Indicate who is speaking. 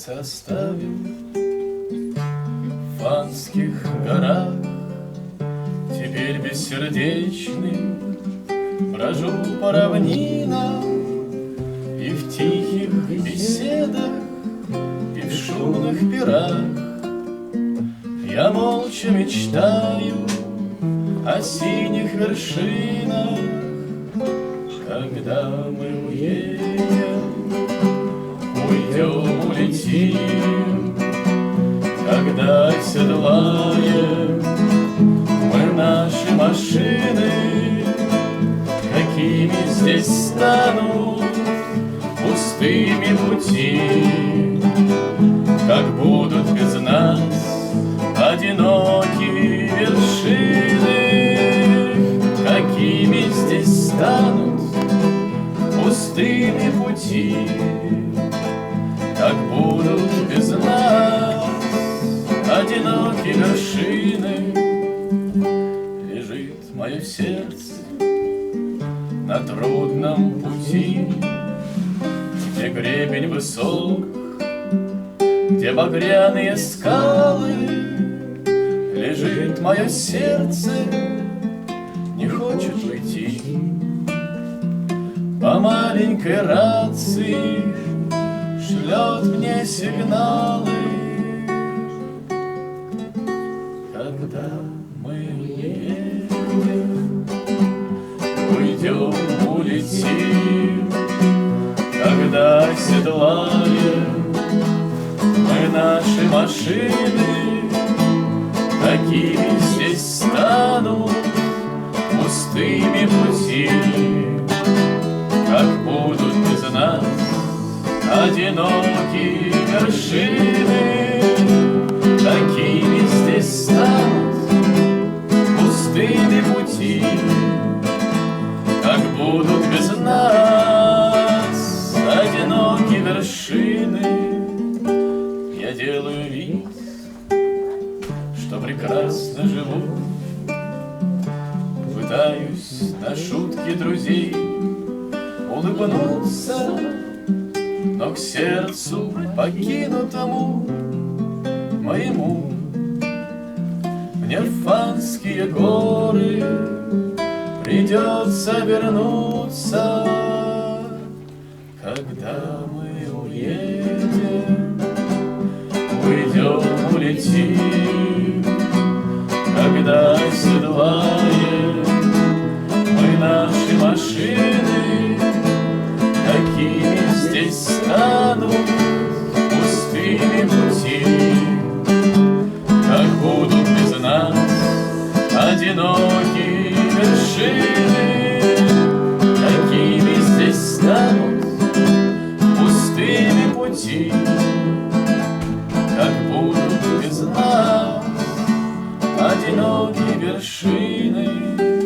Speaker 1: сердце оставил в Фанских горах. Теперь бессердечным брожу по равнинам, и в тихих беседах, и в шумных пирах я молча мечтаю о синих вершинах. Когда мы уйдем, улетим, когда седлаем мы наши машины, какими здесь станут пустыми пути, как будут без нас одинокие вершины, какими здесь станут пустыми пути, как будут без нас одинокие вершины. Лежит мое сердце на трудном пути, где гребень высок, где багряные скалы. Лежит мое сердце, не хочет уйти. По маленькой рации шлет мне сигналы. Когда мы уйдем, улетим, когда седлаем мы наши машины, какими здесь станут пустыми пути, как будут без нас одинокие вершины, какими здесь станут пустыми пути, как будут без нас одинокие вершины. Я делаю вид, что прекрасно живу, пытаюсь на шутки друзей улыбнуться, но к сердцу покинутому моему мне в Фанские горы придется вернуться. Когда мы уйдем, улетим, когда седлаем мы наши машины, какими здесь станут пустыми пути, как будут без нас одинокие вершины, какими здесь станут пустыми пути, как будут без нас одинокие вершины.